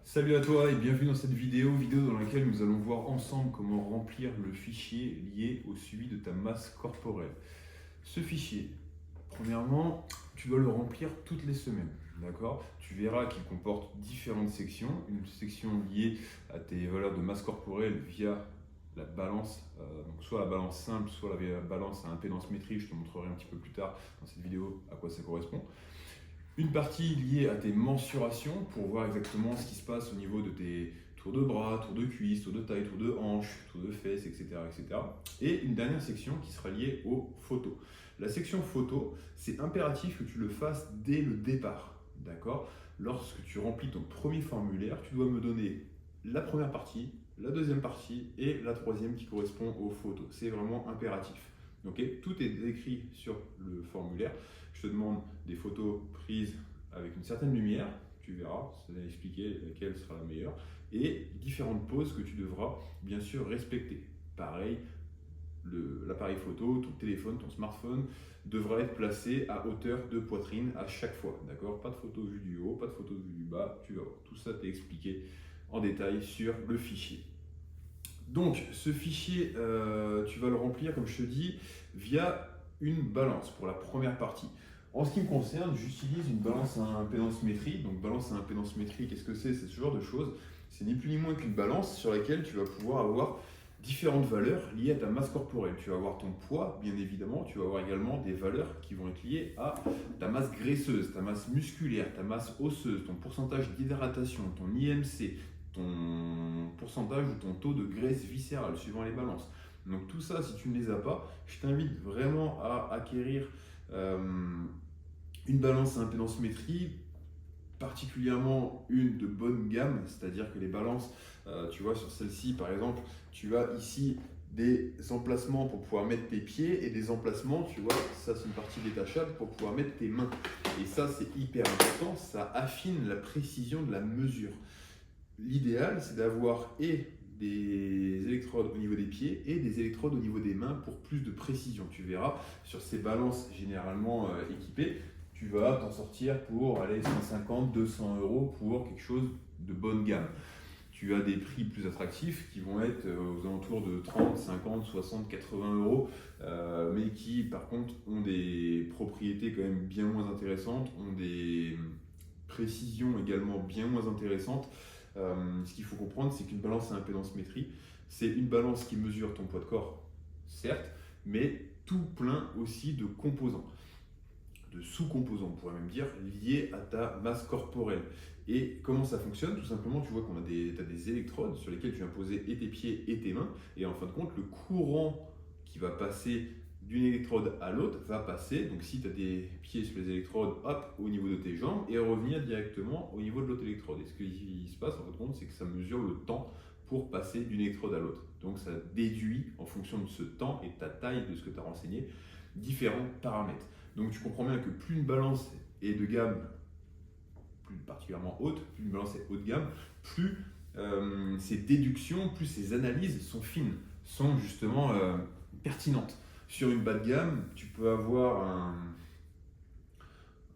Salut à toi et bienvenue dans cette vidéo dans laquelle nous allons voir ensemble comment remplir le fichier lié au suivi de ta masse corporelle. Ce fichier, premièrement, tu dois le remplir toutes les semaines, d'accord? Tu verras qu'il comporte différentes sections. Une section liée à tes valeurs de masse corporelle via la balance, donc soit la balance simple, soit la balance à impédance métrique. Je te montrerai un petit peu plus tard dans cette vidéo à quoi ça correspond. Une partie liée à tes mensurations pour voir exactement ce qui se passe au niveau de tes tours de bras, tours de cuisses, tours de taille, tours de hanches, tours de fesses, etc., etc. Et une dernière section qui sera liée aux photos. La section photo, c'est impératif que tu le fasses dès le départ. D'accord? Lorsque tu remplis ton premier formulaire, tu dois me donner la première partie, la deuxième partie et la troisième qui correspond aux photos. C'est vraiment impératif. Okay? Tout est écrit sur le formulaire. Je te demande des photos prises avec une certaine lumière, tu verras, ça va expliquer laquelle sera la meilleure, et différentes poses que tu devras bien sûr respecter. Pareil, l'appareil photo, ton téléphone, ton smartphone devra être placé à hauteur de poitrine à chaque fois, d'accord? Pas de photo vue du haut, pas de photo vue du bas, tu vas voir. Tout ça t'est expliqué en détail sur le fichier. Donc, ce fichier, tu vas le remplir, comme je te dis, via une balance pour la première partie. En ce qui me concerne, j'utilise une balance à impédance métrique. Donc, balance à impédance métrique, qu'est-ce que c'est? C'est ce genre de choses. C'est ni plus ni moins qu'une balance sur laquelle tu vas pouvoir avoir différentes valeurs liées à ta masse corporelle. Tu vas avoir ton poids, bien évidemment. Tu vas avoir également des valeurs qui vont être liées à ta masse graisseuse, ta masse musculaire, ta masse osseuse, ton pourcentage d'hydratation, ton IMC, ton pourcentage ou ton taux de graisse viscérale suivant les balances. Donc tout ça, si tu ne les as pas, je t'invite vraiment à acquérir une balance à impédance métrique, particulièrement une de bonne gamme, c'est-à-dire que les balances, tu vois sur celle-ci par exemple, tu as ici des emplacements pour pouvoir mettre tes pieds et des emplacements, tu vois, ça c'est une partie détachable pour pouvoir mettre tes mains. Et ça c'est hyper important, ça affine la précision de la mesure. L'idéal, c'est d'avoir et des électrodes au niveau des pieds et des électrodes au niveau des mains pour plus de précision. Tu verras, sur ces balances généralement équipées, tu vas t'en sortir pour aller 150, 200 euros pour quelque chose de bonne gamme. Tu as des prix plus attractifs qui vont être aux alentours de 30, 50, 60, 80 euros, mais qui par contre ont des propriétés quand même bien moins intéressantes, ont des précisions également bien moins intéressantes. Ce qu'il faut comprendre, c'est qu'une balance à impédance métrique, c'est une balance qui mesure ton poids de corps, certes, mais tout plein aussi de composants, de sous-composants, on pourrait même dire, liés à ta masse corporelle. Et comment ça fonctionne? Tout simplement, tu vois qu'on a t'as des électrodes sur lesquelles tu viens poser et tes pieds et tes mains, et en fin de compte, le courant qui va passer d'une électrode à l'autre va passer, donc si tu as des pieds sur les électrodes, hop, au niveau de tes jambes et revenir directement au niveau de l'autre électrode. Et ce qui se passe en fin de compte, c'est que ça mesure le temps pour passer d'une électrode à l'autre. Donc ça déduit en fonction de ce temps et de ta taille, de ce que tu as renseigné, différents paramètres. Donc tu comprends bien que plus une balance est de gamme, plus particulièrement haute, plus une balance est haut de gamme, plus ses déductions, plus ses analyses sont fines, sont justement pertinentes. Sur une bas de gamme, tu peux avoir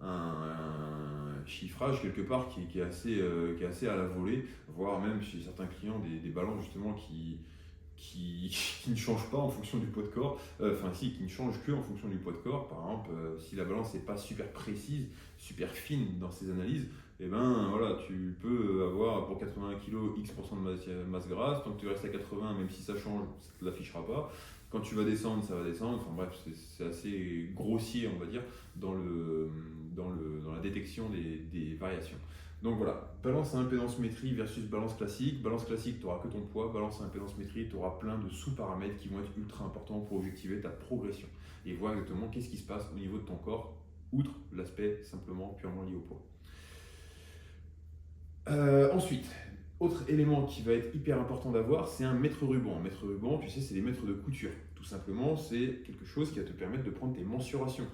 un chiffrage quelque part qui est assez à la volée, voire même chez certains clients des balances justement qui ne changent pas en fonction du poids de corps, qui ne changent que en fonction du poids de corps. Par exemple, si la balance n'est pas super précise, super fine dans ses analyses, et ben voilà, tu peux avoir pour 80 kg X% de masse grasse, tant que tu restes à 80, même si ça change, ça ne te l'affichera pas. Quand tu vas descendre, ça va descendre. Enfin bref, c'est assez grossier, on va dire, dans la détection des variations. Donc voilà, balance à impédance métrique versus balance classique. Balance classique, tu n'auras que ton poids. Balance à impédance métrique, tu auras plein de sous-paramètres qui vont être ultra importants pour objectiver ta progression et voir exactement qu'est-ce qui se passe au niveau de ton corps, outre l'aspect simplement purement lié au poids. Ensuite, autre élément qui va être hyper important d'avoir, c'est un mètre ruban. Un mètre ruban, tu sais, c'est des mètres de couture. Tout simplement, c'est quelque chose qui va te permettre de prendre tes mensurations.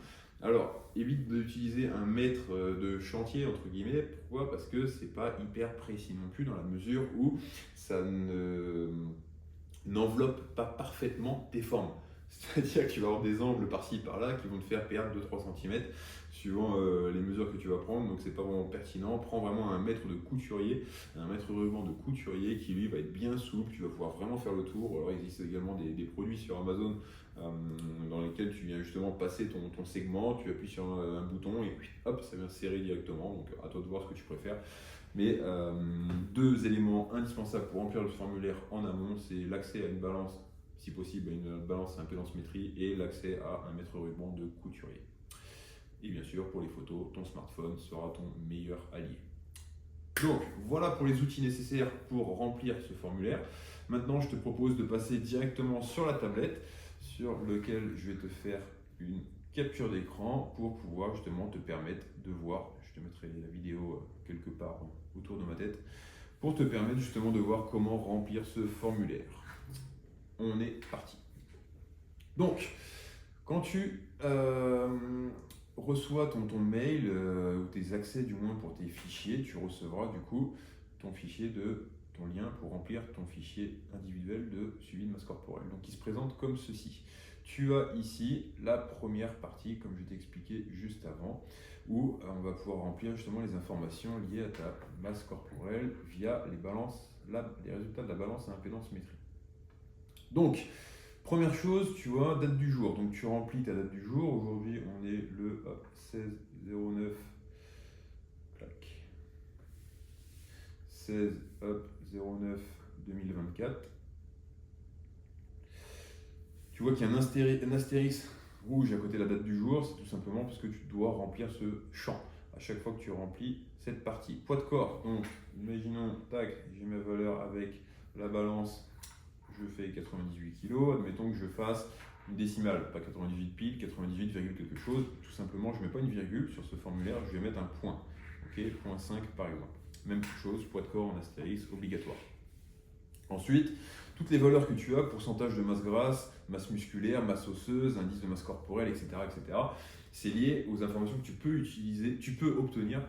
Alors, évite d'utiliser un mètre de chantier, entre guillemets. Pourquoi? Parce que c'est pas hyper précis non plus, dans la mesure où ça n'enveloppe pas parfaitement tes formes. C'est-à-dire que tu vas avoir des angles par-ci, par-là qui vont te faire perdre 2-3 cm suivant les mesures que tu vas prendre. Donc c'est pas vraiment pertinent. Prends vraiment un mètre de couturier, un mètre ruban de couturier qui lui va être bien souple. Tu vas pouvoir vraiment faire le tour. Alors il existe également des produits sur Amazon dans lesquels tu viens justement passer ton segment. Tu appuies sur un bouton et puis hop, ça vient serrer directement. Donc à toi de voir ce que tu préfères. Mais deux éléments indispensables pour remplir le formulaire en amont, c'est l'accès à une balance, si possible à une balance à impédance-métrie, et l'accès à un mètre ruban de couturier. Et bien sûr, pour les photos, ton smartphone sera ton meilleur allié. Donc voilà pour les outils nécessaires pour remplir ce formulaire. Maintenant, je te propose de passer directement sur la tablette sur lequel je vais te faire une capture d'écran pour pouvoir justement te permettre de voir. Je te mettrai la vidéo quelque part autour de ma tête pour te permettre justement de voir comment remplir ce formulaire. On est parti. Donc, quand tu reçois ton mail ou tes accès du moins pour tes fichiers, tu recevras du coup ton lien pour remplir ton fichier individuel de suivi de masse corporelle. Donc, il se présente comme ceci. Tu as ici la première partie, comme je t'ai expliqué juste avant, où on va pouvoir remplir justement les informations liées à ta masse corporelle via les résultats de la balance à impédance métrique. Donc, première chose, tu vois, date du jour. Donc, tu remplis ta date du jour. Aujourd'hui, on est le 16-09. 16-09-2024. Tu vois qu'il y a un astérisque rouge à côté de la date du jour. C'est tout simplement parce que tu dois remplir ce champ à chaque fois que tu remplis cette partie. Poids de corps. Donc, imaginons, tac, j'ai ma valeur avec la balance. Je fais 98 kg, admettons que je fasse une décimale, pas 98 pile, 98, quelque chose. Tout simplement, je ne mets pas une virgule sur ce formulaire, je vais mettre un point. Ok, point 5 par exemple. Même chose, poids de corps en astérisque, obligatoire. Ensuite, toutes les valeurs que tu as, pourcentage de masse grasse, masse musculaire, masse osseuse, indice de masse corporelle, etc., c'est lié aux informations que tu peux obtenir,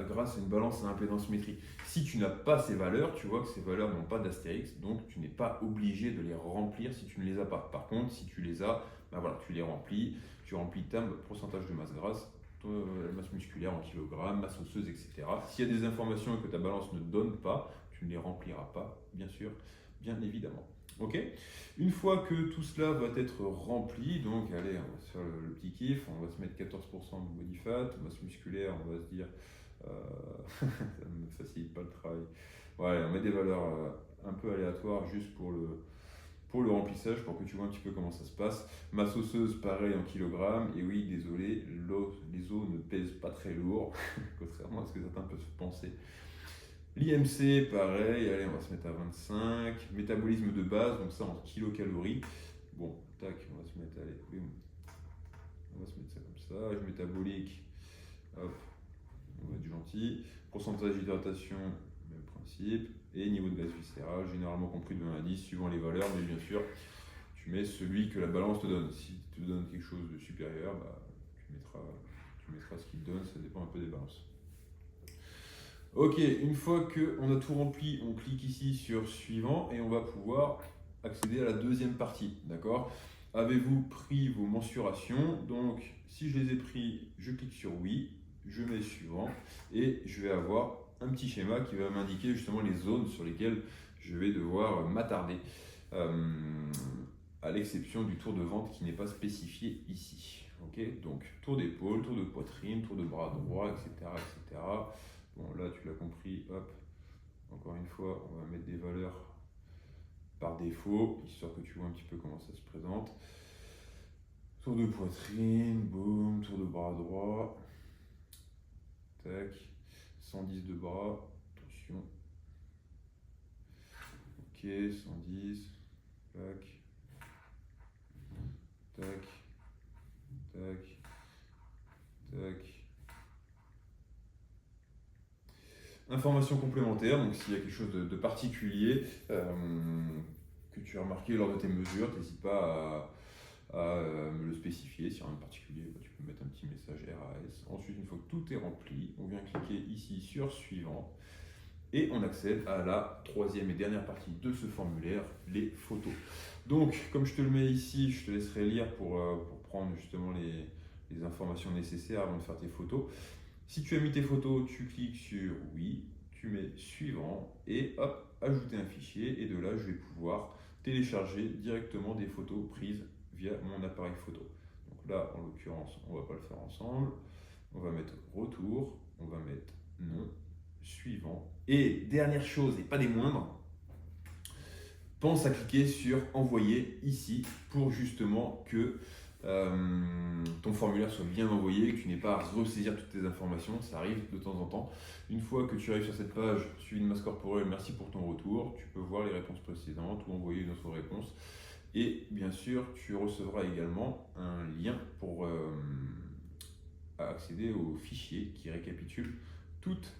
grâce à une balance à impédance métrique. Si tu n'as pas ces valeurs, tu vois que ces valeurs n'ont pas d'astérix, donc tu n'es pas obligé de les remplir si tu ne les as pas. Par contre, si tu les as, tu les remplis, tu remplis ta pourcentage de masse grasse, masse musculaire en kilogrammes, masse osseuse, etc. S'il y a des informations que ta balance ne donne pas, tu ne les rempliras pas, bien sûr, bien évidemment. Ok. Une fois que tout cela va être rempli, donc allez, on va se faire le petit kiff, on va se mettre 14% de body fat, masse musculaire, on va se dire, ça ne me facilite pas le travail. Ouais, on met des valeurs un peu aléatoires juste pour le remplissage, pour que tu vois un petit peu comment ça se passe. Masse osseuse, pareil en kilogrammes. Et oui, désolé, les os ne pèsent pas très lourd, contrairement à ce que certains peuvent penser. L'IMC, pareil, allez, on va se mettre à 25. Métabolisme de base, donc ça en kilocalories. Bon, tac, on va se mettre, allez, on va se mettre ça comme ça. Âge métabolique, hop, on va être gentil. Pourcentage d'hydratation, même principe. Et niveau de gaz viscéral, généralement compris de 1 à 10, suivant les valeurs, mais bien sûr, tu mets celui que la balance te donne. Si tu te donne quelque chose de supérieur, tu mettras ce qu'il te donne, ça dépend un peu des balances. Ok, une fois qu'on a tout rempli, on clique ici sur suivant et on va pouvoir accéder à la deuxième partie, d'accord? Avez-vous pris vos mensurations? Donc, si je les ai pris, je clique sur oui, je mets suivant et je vais avoir un petit schéma qui va m'indiquer justement les zones sur lesquelles je vais devoir m'attarder, à l'exception du tour de ventre qui n'est pas spécifié ici. Ok, donc tour d'épaule, tour de poitrine, tour de bras droit, etc., etc. Bon, là, tu l'as compris, hop, encore une fois, on va mettre des valeurs par défaut, histoire que tu vois un petit peu comment ça se présente. Tour de poitrine, boum, tour de bras droit, tac, 110 de bras, attention, ok, 110, tac, tac, tac, tac. Information complémentaire, donc s'il y a quelque chose de particulier que tu as remarqué lors de tes mesures, n'hésite pas à me le spécifier. S'il y a rien de particulier, tu peux mettre un petit message RAS. Ensuite, une fois que tout est rempli, on vient cliquer ici sur suivant. Et on accède à la troisième et dernière partie de ce formulaire, les photos. Donc, comme je te le mets ici, je te laisserai lire pour prendre justement les informations nécessaires avant de faire tes photos. Si tu as mis tes photos, tu cliques sur oui, tu mets suivant et hop, ajouter un fichier. Et de là, je vais pouvoir télécharger directement des photos prises via mon appareil photo. Donc là, en l'occurrence, on ne va pas le faire ensemble. On va mettre retour, on va mettre non, suivant. Et dernière chose, et pas des moindres, pense à cliquer sur envoyer ici pour justement que ton formulaire soit bien envoyé, que tu n'aies pas à ressaisir toutes tes informations, ça arrive de temps en temps. Une fois que tu arrives sur cette page suivi de masse corporelle, merci pour ton retour, tu peux voir les réponses précédentes ou envoyer une autre réponse. Et bien sûr, tu recevras également un lien pour accéder au fichier qui récapitule toutes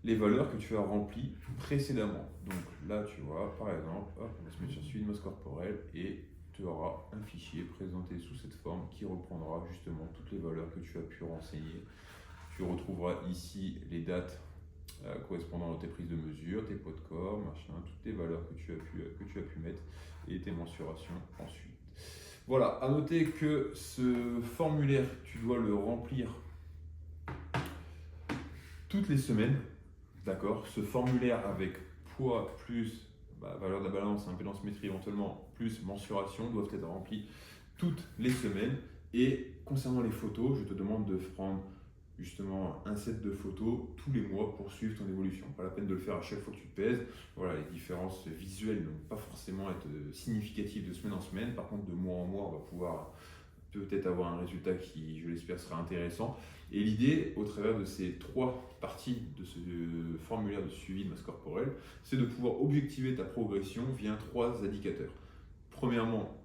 les valeurs que tu as remplies précédemment. Donc là, tu vois, par exemple, hop, on va se mettre sur suivi de masse corporelle et tu auras un fichier présenté sous cette forme qui reprendra justement toutes les valeurs que tu as pu renseigner. Tu retrouveras ici les dates correspondant à tes prises de mesure, tes poids de corps, machin, toutes les valeurs que tu as pu mettre et tes mensurations ensuite. Voilà, à noter que ce formulaire, tu dois le remplir toutes les semaines. D'accord, ce formulaire avec poids plus valeur de la balance, impédance-métrie éventuellement, plus mensuration doivent être remplis toutes les semaines. Et concernant les photos, je te demande de prendre justement un set de photos tous les mois pour suivre ton évolution. Pas la peine de le faire à chaque fois que tu te pèses. Voilà, les différences visuelles ne vont pas forcément être significatives de semaine en semaine. Par contre, de mois en mois, on va pouvoir peut-être avoir un résultat qui, je l'espère, sera intéressant. Et l'idée, au travers de ces trois parties de ce formulaire de suivi de masse corporelle, c'est de pouvoir objectiver ta progression via trois indicateurs. Premièrement,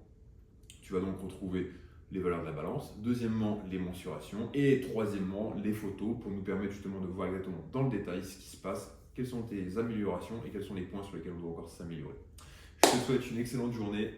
tu vas donc retrouver les valeurs de la balance. Deuxièmement, les mensurations. Et troisièmement, les photos pour nous permettre justement de voir exactement dans le détail ce qui se passe, quelles sont tes améliorations et quels sont les points sur lesquels on doit encore s'améliorer. Je te souhaite une excellente journée.